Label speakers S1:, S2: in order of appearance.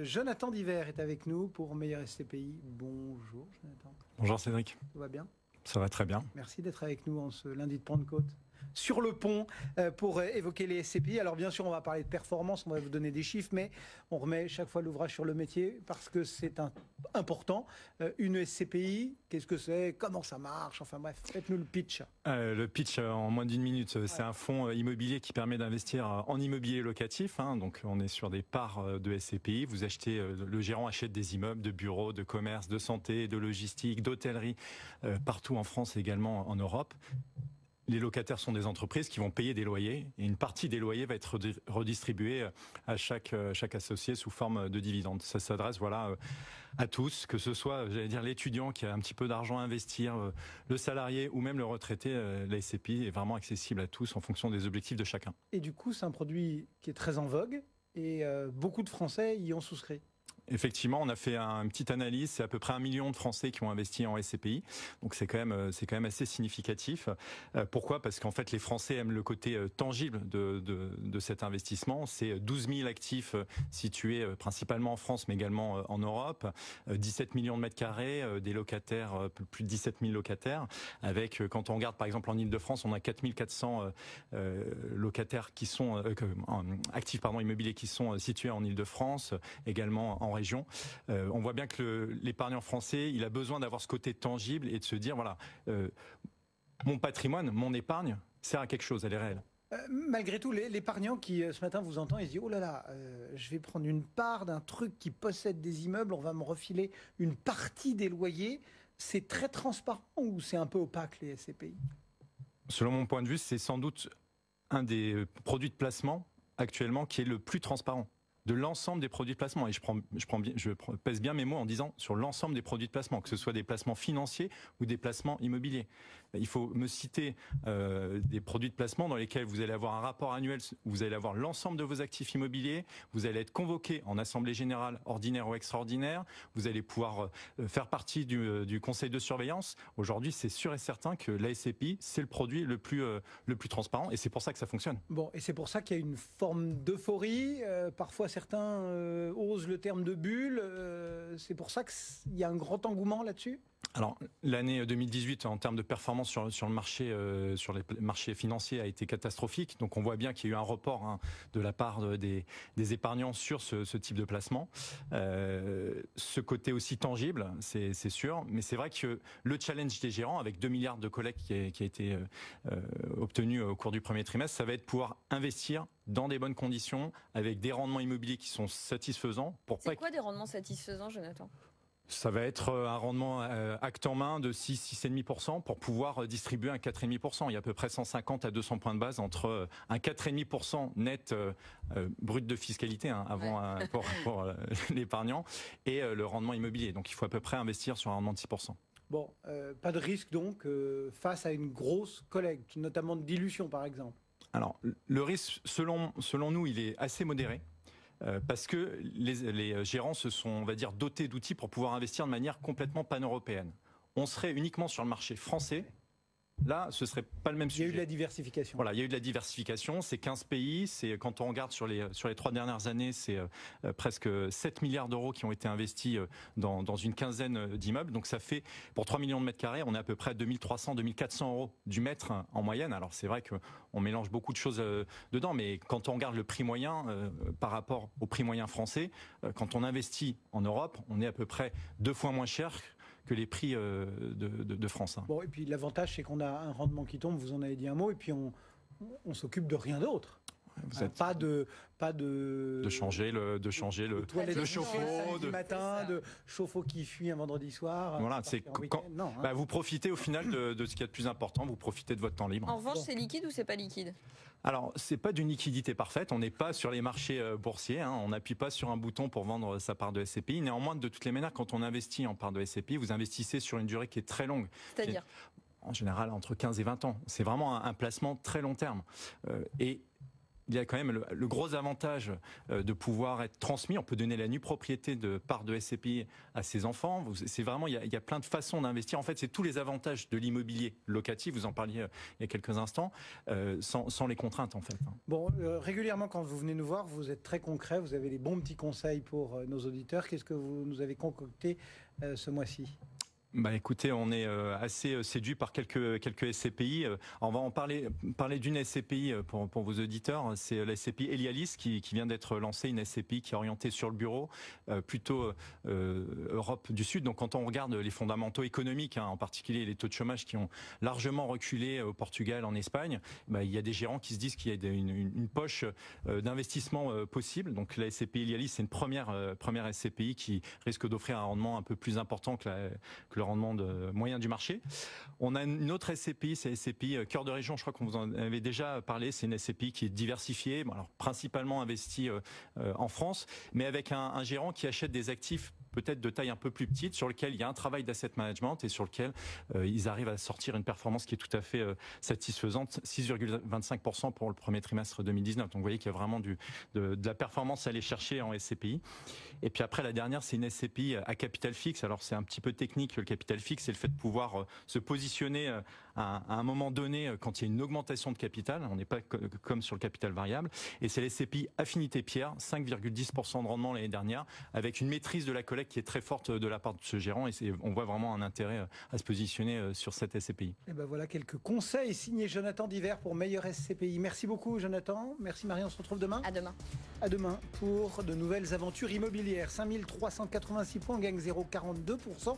S1: Jonathan Diver est avec nous pour Meilleur SCPI. Bonjour Jonathan.
S2: Bonjour Cédric,
S1: Tout va bien?
S2: ça va très bien.
S1: Merci d'être avec nous en ce lundi de Pentecôte sur le pont pour évoquer les SCPI. Alors bien sûr, on va parler de performance, on va vous donner des chiffres, mais on remet chaque fois l'ouvrage sur le métier parce que c'est important. Une SCPI, qu'est-ce que c'est? Comment ça marche? Enfin bref, faites-nous le pitch.
S2: Le pitch en moins d'une minute, c'est un fonds immobilier qui permet d'investir en immobilier locatif. Donc on est sur des parts de SCPI. Vous achetez, le gérant achète des immeubles de bureaux, de commerce, de santé, de logistique, d'hôtellerie, partout en France et également en Europe. Les locataires sont des entreprises qui vont payer des loyers et une partie des loyers va être redistribuée à chaque associé sous forme de dividendes. Ça s'adresse à tous, que ce soit l'étudiant qui a un petit peu d'argent à investir, le salarié ou même le retraité. La SCPI est vraiment accessible à tous en fonction des objectifs de chacun.
S1: Et du coup, c'est un produit qui est très en vogue et beaucoup de Français y ont souscrit.
S2: Effectivement, on a fait une petite analyse. C'est à peu près 1 million de Français qui ont investi en SCPI. Donc c'est quand même assez significatif. Pourquoi? Parce qu'en fait, les Français aiment le côté tangible de cet investissement. C'est 12 000 actifs situés principalement en France, mais également en Europe. 17 millions de mètres carrés, des locataires, plus de 17 000 locataires. Avec, quand on regarde par exemple en Ile-de-France, on a 4 400 locataires qui sont actifs immobiliers qui sont situés en Ile-de-France, également en région. On voit bien que l'épargnant français, il a besoin d'avoir ce côté tangible et de se dire, mon patrimoine, mon épargne, sert à quelque chose, elle est réelle.
S1: Malgré tout, l'épargnant qui ce matin vous entend, il se dit, oh là là, je vais prendre une part d'un truc qui possède des immeubles, on va me refiler une partie des loyers. C'est très transparent ou c'est un peu opaque les SCPI? Selon
S2: mon point de vue, c'est sans doute un des produits de placement actuellement qui est le plus transparent de l'ensemble des produits de placement. Et je pèse bien mes mots en disant sur l'ensemble des produits de placement, que ce soit des placements financiers ou des placements immobiliers. Il faut me citer des produits de placement dans lesquels vous allez avoir un rapport annuel, vous allez avoir l'ensemble de vos actifs immobiliers, vous allez être convoqué en assemblée générale ordinaire ou extraordinaire, vous allez pouvoir faire partie du conseil de surveillance. Aujourd'hui, c'est sûr et certain que la SCPI, c'est le produit le plus transparent et c'est pour ça que ça fonctionne.
S1: Bon, et c'est pour ça qu'il y a une forme d'euphorie, parfois certains osent le terme de bulle. C'est pour ça qu'il y a un grand engouement là-dessus?
S2: Alors, l'année 2018, en termes de performance sur le marché, sur les marchés financiers, a été catastrophique. Donc, on voit bien qu'il y a eu un report de la part des épargnants sur ce type de placement. Ce côté aussi tangible, c'est sûr. Mais c'est vrai que le challenge des gérants, avec 2 milliards de collectes qui a été obtenu au cours du premier trimestre, ça va être de pouvoir investir dans des bonnes conditions, avec des rendements immobiliers qui sont satisfaisants.
S3: C'est quoi des rendements satisfaisants, Jonathan?
S2: Ça va être un rendement acte en main de 6,5% pour pouvoir distribuer un 4,5%. Il y a à peu près 150 à 200 points de base entre un 4,5% net brut de fiscalité pour l'épargnant et le rendement immobilier. Donc il faut à peu près investir sur un rendement de 6%.
S1: Bon, pas de risque donc face à une grosse collecte, notamment de dilution par exemple?
S2: Alors le risque, selon nous, il est assez modéré. Parce que les gérants se sont, on va dire, dotés d'outils pour pouvoir investir de manière complètement pan-européenne. On serait uniquement sur le marché français. Là, ce serait pas le même sujet.
S1: Il y a eu de la diversification.
S2: Voilà, il y a eu de la diversification. C'est 15 pays. C'est, quand on regarde sur les 3 dernières années, c'est presque 7 milliards d'euros qui ont été investis dans une quinzaine d'immeubles. Donc ça fait, pour 3 millions de mètres carrés, on est à peu près à 2300, 2400 euros du mètre en moyenne. Alors c'est vrai qu'on mélange beaucoup de choses dedans, mais quand on regarde le prix moyen par rapport au prix moyen français, quand on investit en Europe, on est à peu près 2 fois moins cher que les prix de France.
S1: Bon, et puis l'avantage, c'est qu'on a un rendement qui tombe, vous en avez dit un mot, et puis on s'occupe de rien d'autre. Pas de
S2: changer le chauffe-eau
S1: du matin, de chauffe-eau qui fuit un vendredi soir.
S2: Voilà, c'est vous profitez au final de ce qu'il y a de plus important, vous profitez de votre temps libre.
S3: En revanche, c'est liquide ou c'est pas liquide?
S2: Alors, c'est pas d'une liquidité parfaite. On n'est pas sur les marchés boursiers. On n'appuie pas sur un bouton pour vendre sa part de SCPI. Néanmoins, de toutes les manières, quand on investit en part de SCPI, vous investissez sur une durée qui est très longue.
S3: C'est-à-dire?
S2: En général, entre 15 et 20 ans. C'est vraiment un placement très long terme. Et il y a quand même le gros avantage de pouvoir être transmis. On peut donner la nue propriété de part de SCPI à ses enfants. C'est vraiment, il y a plein de façons d'investir. En fait, c'est tous les avantages de l'immobilier locatif. Vous en parliez il y a quelques instants, sans les contraintes en fait.
S1: Bon, régulièrement quand vous venez nous voir, vous êtes très concret. Vous avez des bons petits conseils pour nos auditeurs. Qu'est-ce que vous nous avez concocté ce mois-ci ?
S2: Bah écoutez, on est assez séduit par quelques SCPI. On va en parler d'une SCPI pour vos auditeurs. C'est la SCPI Elialis qui vient d'être lancée, une SCPI qui est orientée sur le bureau, plutôt Europe du Sud. Donc quand on regarde les fondamentaux économiques, en particulier les taux de chômage qui ont largement reculé au Portugal, en Espagne, bah, il y a des gérants qui se disent qu'il y a une poche d'investissement possible. Donc la SCPI Elialis, c'est une première SCPI qui risque d'offrir un rendement un peu plus important que le rendement moyen du marché. On a une autre SCPI, c'est la SCPI Cœur de Région, je crois qu'on vous en avait déjà parlé, c'est une SCPI qui est diversifiée, alors principalement investie en France, mais avec un gérant qui achète des actifs peut-être de taille un peu plus petite, sur lequel il y a un travail d'asset management et sur lequel ils arrivent à sortir une performance qui est tout à fait satisfaisante, 6,25% pour le premier trimestre 2019. Donc vous voyez qu'il y a vraiment de la performance à aller chercher en SCPI. Et puis après, la dernière, c'est une SCPI à capital fixe. Alors c'est un petit peu technique, le capital fixe, c'est le fait de pouvoir se positionner à un moment donné quand il y a une augmentation de capital. On n'est pas comme sur le capital variable. Et c'est la SCPI Affinité Pierre, 5,10% de rendement l'année dernière, avec une maîtrise de la collecte qui est très forte de la part de ce gérant. Et on voit vraiment un intérêt à se positionner sur cette SCPI.
S1: Et ben voilà quelques conseils signés Jonathan Diver pour meilleur SCPI. Merci beaucoup Jonathan. Merci Marie, on se retrouve demain.
S3: À demain.
S1: À demain pour de nouvelles aventures immobilières. 5386 points, gagne 0,42%.